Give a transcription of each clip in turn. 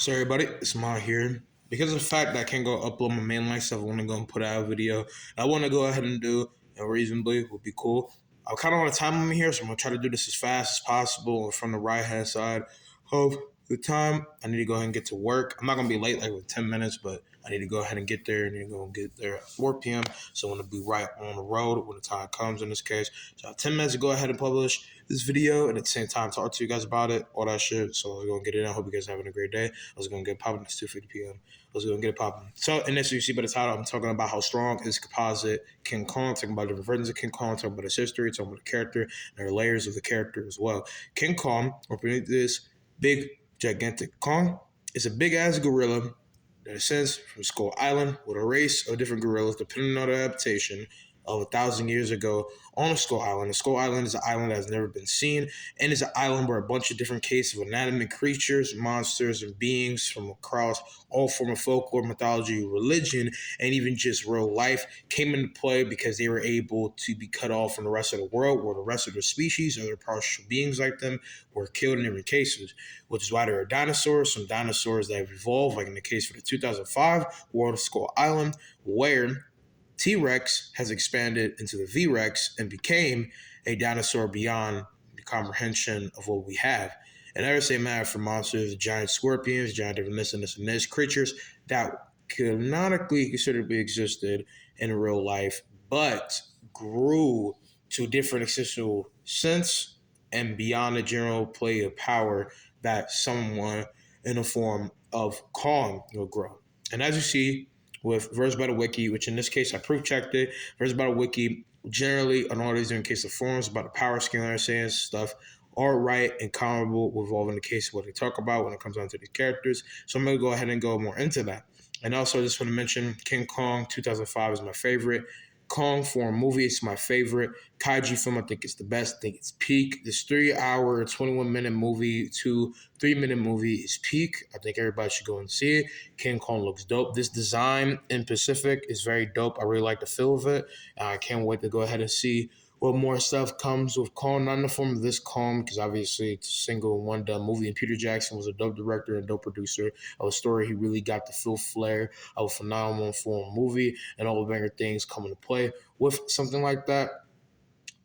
So everybody, it's Ma here. Because of the fact that I can't go upload my mainline stuff, I want to go and put out a video. I want to go ahead and do, and reasonably would be cool. I kind of want to time limit here, so I'm gonna try to do this as fast as possible from the right hand side of the time. I need to go ahead and get to work. I'm not gonna be late like with 10 minutes, but I need to go ahead and get there. I need to go and get there at 4 p.m. So I want to be right on the road when the time comes in this case. So I have 10 minutes to go ahead and publish this video and at the same time talk to you guys about it, all that shit. So we're gonna get it in. I hope you guys are having a great day. I was gonna get popping. It's 2:50 p.m. I was gonna get it popping. So in this, you see by the title, I'm talking about how strong is Composite King Kong, talking about different versions of King Kong, talking about his history, talking about the character, and there are layers of the character as well. King Kong, or beneath this big, gigantic Kong, is a big ass gorilla that ascends from Skull Island with a race of different gorillas, depending on the adaptation of 1,000 years ago on a Skull Island. The Skull Island is an island that has never been seen, and is an island where a bunch of different cases of inanimate creatures, monsters, and beings from across all form of folklore, mythology, religion, and even just real life came into play because they were able to be cut off from the rest of the world, where the rest of the species, other partial beings like them, were killed in different cases, which is why there are dinosaurs, some dinosaurs that have evolved, like in the case for the 2005 World of Skull Island, where T-Rex has expanded into the V-Rex and became a dinosaur beyond the comprehension of what we have. And I would say matter for monsters, giant scorpions, giant different this, creatures that canonically considerably existed in real life, but grew to different existential sense and beyond the general play of power that someone in the form of Kong will grow. And as you see, with Verse Battle Wiki, which in this case I proof checked it. Verse Battle Wiki generally on all these different case of forums about the power scale understanding stuff are right and comparable involving the case of what they talk about when it comes down to these characters. So I'm gonna go ahead and go more into that. And also I just want to mention King Kong 2005 is my favorite. Kong for a movie, it's my favorite. Kaiju film, I think it's the best. I think it's peak. This 3 hour, 21-minute movie to 3 minute movie is peak. I think everybody should go and see it. King Kong looks dope. This design in Pacific is very dope. I really like the feel of it. I can't wait to go ahead and see what more stuff comes with Kong, not in the form of this Kong, because obviously it's a single and one done movie. And Peter Jackson was a dope director and dope producer of a story. He really got the full flair of a phenomenal form movie, and all the banger things come into play with something like that.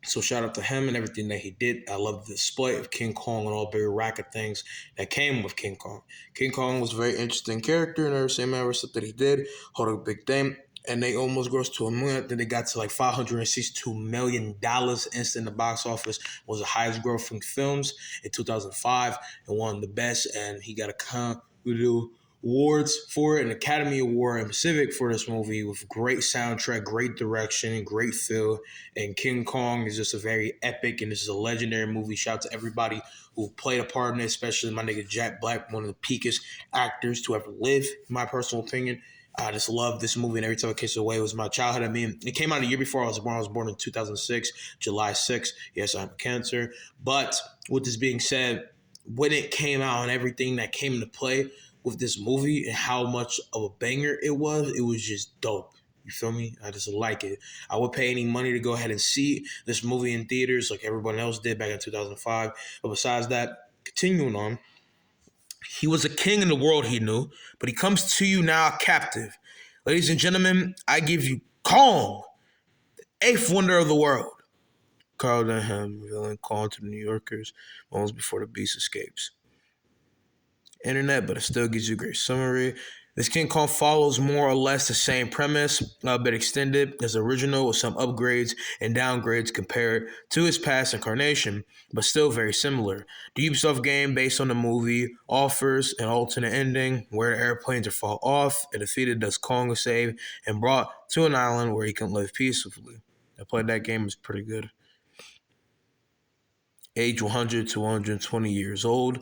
So shout out to him and everything that he did. I love the display of King Kong and all big rack of things that came with King Kong. King Kong was a very interesting character and every same ever stuff that he did. Hold a big thing. And they almost grossed to $1 million. Then they got to like $562 million instant in the box office. Was the highest grossing films in 2005 and one of the best. And he got a awards for it, an Academy Award and Pacific for this movie with great soundtrack, great direction, great feel. And King Kong is just a very epic and this is a legendary movie. Shout out to everybody who played a part in it, especially my nigga Jack Black, one of the peakest actors to ever live, in my personal opinion. I just love this movie, and every time it came away, it was my childhood. I mean, it came out a year before I was born. I was born in 2006, July 6th. Yes, I have cancer. But with this being said, when it came out and everything that came into play with this movie and how much of a banger it was just dope. You feel me? I just like it. I would pay any money to go ahead and see this movie in theaters like everyone else did back in 2005. But besides that, continuing on, he was a king in the world he knew, but he comes to you now captive. Ladies and gentlemen, I give you Kong, eighth wonder of the world. Carl Denham revealing Kong to the New Yorkers moments before the beast escapes. Internet, but it still gives you a great summary. This King Kong follows more or less the same premise, a bit extended as original with some upgrades and downgrades compared to his past incarnation, but still very similar. The Ubisoft game, based on the movie, offers an alternate ending where the airplanes are fall off and defeated as Kong is saved and brought to an island where he can live peacefully. I played that game, it's pretty good. Age 100 to 120 years old.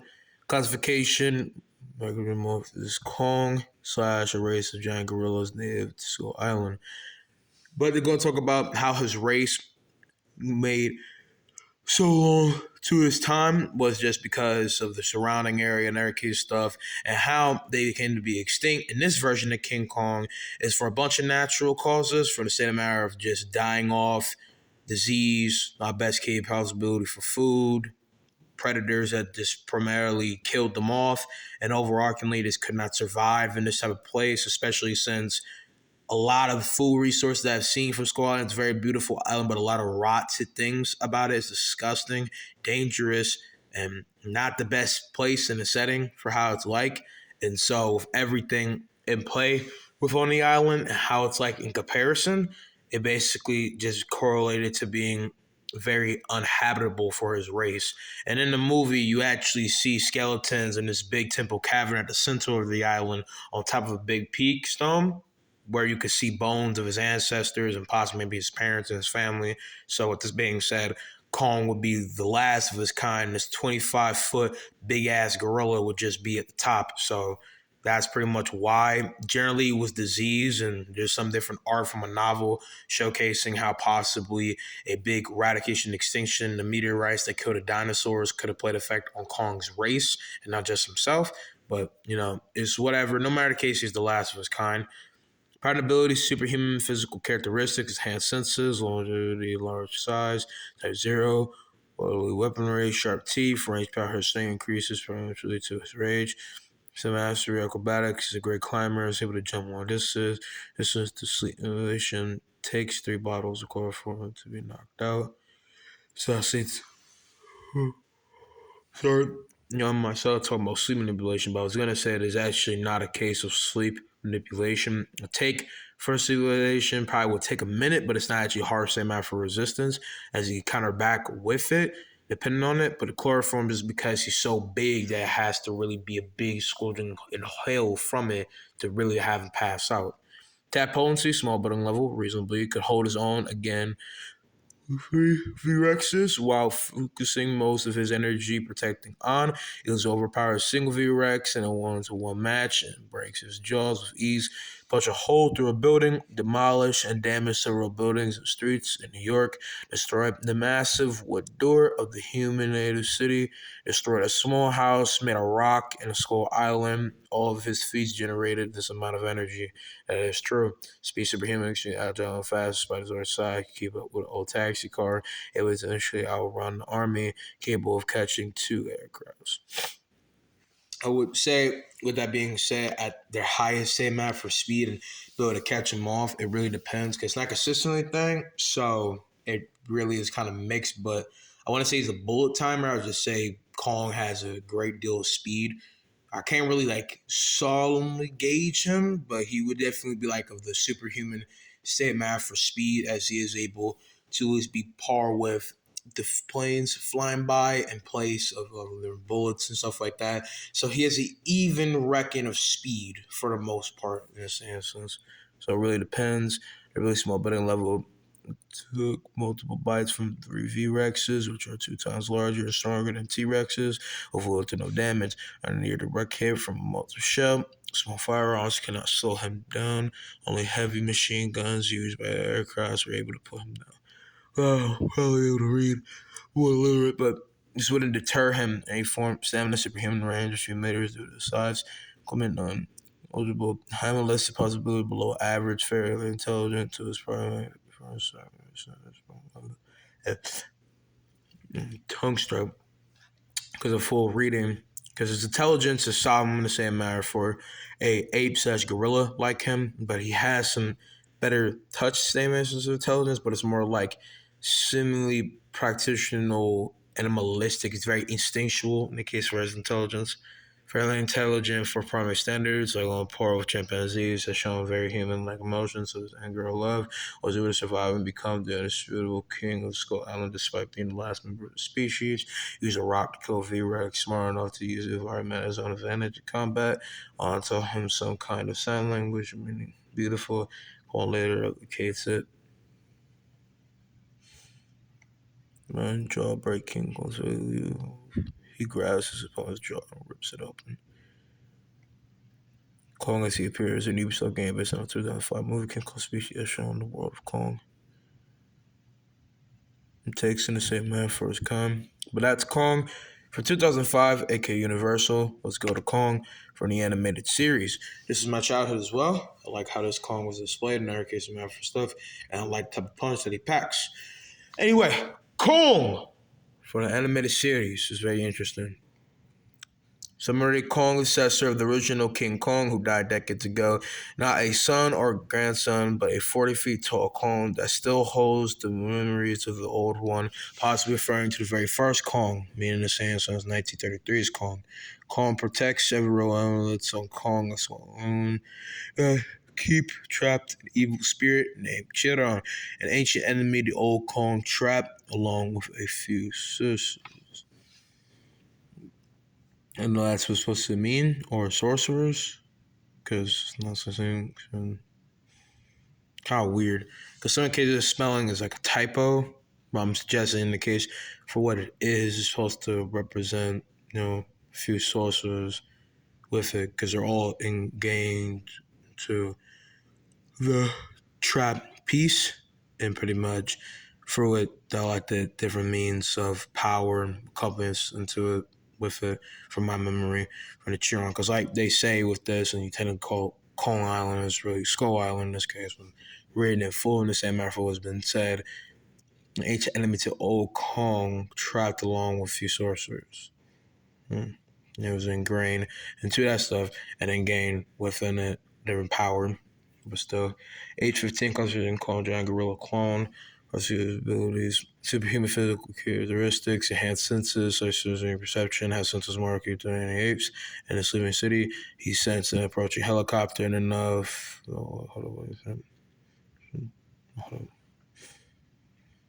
Classification, is Kong / a race of giant gorillas native to Skull Island. But they're going to talk about how his race made so long to his time was just because of the surrounding area and every stuff and how they came to be extinct. And this version of King Kong is for a bunch of natural causes, for the same matter of just dying off, disease, not best case possibility for food, predators that just primarily killed them off, and overarchingly, just could not survive in this type of place, especially since a lot of food resources that I've seen from Skull Island. It's a very beautiful island, but a lot of rotten things about it. It's disgusting, dangerous, and not the best place in the setting for how it's like. And so, with everything in play with on the island and how it's like in comparison, it basically just correlated to being very uninhabitable for his race. And in the movie, you actually see skeletons in this big temple cavern at the center of the island on top of a big peak stone where you could see bones of his ancestors and possibly maybe his parents and his family. So, with this being said, Kong would be the last of his kind. This 25-foot big ass gorilla would just be at the top. So, that's pretty much why. Generally, it was disease, and there's some different art from a novel showcasing how possibly a big eradication extinction, the meteorites that killed the dinosaurs, could have played effect on Kong's race and not just himself. But, it's whatever. No matter the case, he's the last of his kind. Pattern abilities, superhuman physical characteristics, enhanced senses, longevity, large size, type 0, bodily weaponry, sharp teeth, range power, sting increases proportionally to his rage. Some mastery, acrobatics, he's a great climber, is able to jump long distance. Distance to sleep inhalation takes 3 bottles of chloroform to be knocked out. So I see. Sorry. Myself talking about sleep manipulation, but I was going to say it is actually not a case of sleep manipulation. A take for stimulation probably will take a minute, but it's not actually hard same out for resistance as you counter back with it, depending on it. But the chloroform is because he's so big that it has to really be a big scolding inhale from it to really have him pass out. Tap potency, small building level, reasonably. Could hold his own again V-Rexes while focusing most of his energy protecting on. He was overpowered a single V-Rex in a 1-to-1 match and breaks his jaws with ease. Punch a hole through a building, demolish and damage several buildings and streets in New York, destroy the massive wood door of the human native city, destroyed a small house made of rock in a Skull Island. All of his feats generated this amount of energy. That is true. Speed superhuman, extremely agile and fast, despite his large size, could keep up with an old taxi car. It was initially outrun the army, capable of catching 2 aircrafts. I would say, with that being said, at their highest same map for speed and be able to catch them off, it really depends because it's not consistently thing. So it really is kind of mixed. But I want to say he's a bullet timer. I would just say Kong has a great deal of speed. I can't really like solemnly gauge him, but he would definitely be like of the superhuman state map for speed, as he is able to always be par with the planes flying by in place of their bullets and stuff like that. So he has an even reckon of speed for the most part in this instance. So it really depends. A really small building level took multiple bites from 3 V-Rexes, which are 2 times larger and stronger than T-Rexes, with little to no damage, and near direct hit from a multiple shell. Small firearms cannot slow him down. Only heavy machine guns used by aircrafts were able to put him down. Oh, probably able to read more illiterate, but this wouldn't deter him. Any form stamina, superhuman range, a few meters due to the size. Equipment eligible. High enlisted possibility below average, fairly intelligent to his primary. Tongue stroke because of full reading. Because his intelligence is solid, I'm going to say a matter for a ape/gorilla like him, but he has some better touch dimensions of intelligence, but it's more like similarly practitioner animalistic. It's very instinctual in the case for his intelligence. Fairly intelligent for primary standards, like on par with chimpanzees, has shown very human-like emotions such as anger or love, was able to survive and become the indisputable king of Skull Island despite being the last member of the species. Use a rock to kill V-Rex, smart enough to use the environment as an advantage in combat. Taught him some kind of sign language, meaning beautiful. One later replicates it. Man, jaw breaking. He grabs his opponent's jaw and rips it open. Kong, as he appears in Ubisoft game based on a 2005 movie, King Kong species as shown in the world of Kong. It takes in the same man for his kind. But that's Kong for 2005, aka Universal. Let's go to Kong for the animated series. This is my childhood as well. I like how this Kong was displayed in our case of for stuff, and I like the type of punch that he packs. Anyway, Kong for the animated series. It's very interesting. Summary: Kong, successor of the original King Kong, who died decades ago, not a son or grandson, but a 40 feet tall Kong that still holds the memories of the old one, possibly referring to the very first Kong, meaning the same son's 1933's Kong. Kong protects several amulets on Kong as own. Keep trapped an evil spirit named Chiron, an ancient enemy the old Kong trapped, along with a few sisters. I know that's what's supposed to mean, or sorcerers, because it's not the same. Kind of weird. Because some cases spelling is like a typo, but I'm suggesting in the case for what it is, it's supposed to represent, a few sorcerers with it, because they're all engaged to the trap piece, and pretty much through it, they'll like the different means of power and compass into it with it, from my memory, from the Chiron. Because like they say with this, and you tend to call Kong Island is really Skull Island in this case, when written in full in the same metaphor has been said, an ancient enemy to old Kong trapped along with few sorcerers. It was ingrained into that stuff and then gained within it. They're empowered. But still, age 15 considered clone giant gorilla clone. His abilities, superhuman physical characteristics, enhanced senses such as perception, has senses more acute than any apes. In this living city, he sensed an approaching helicopter and enough. Hold on, what is that? Hold on.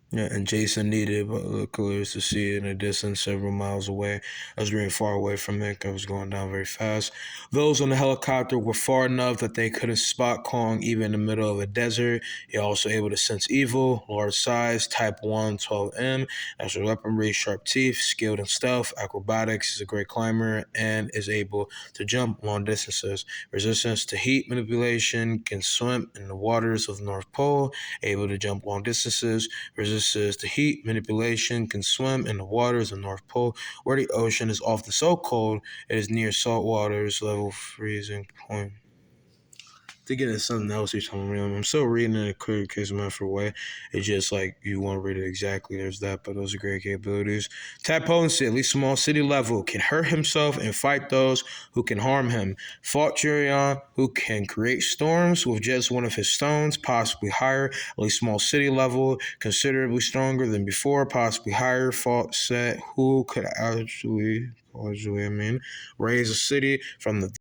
Yeah, and Jason needed binoculars to see it in a distance several miles away. I was very far away from it. I was going down very fast. Those on the helicopter were far enough that they couldn't spot Kong even in the middle of a desert. He also able to sense evil, large size, type 1, 12M, as a weaponry, sharp teeth, skilled in stealth, acrobatics, is a great climber, and is able to jump long distances. Resistance to heat manipulation, can swim in the waters of the North Pole, able to jump long distances. Resistance to heat manipulation, can swim in the waters of the North Pole, where the ocean is often so cold it is near salt waters level freezing point. To get into something else you're telling me, I'm still reading in a clear case method way. It's just like you want to read it exactly. There's that, but those are great capabilities. Tap potency, at least small city level, can hurt himself and fight those who can harm him. Fought Jurion, who can create storms with just one of his stones, possibly higher, at least small city level, considerably stronger than before, possibly higher. Fought Set, who could actually raise a city from the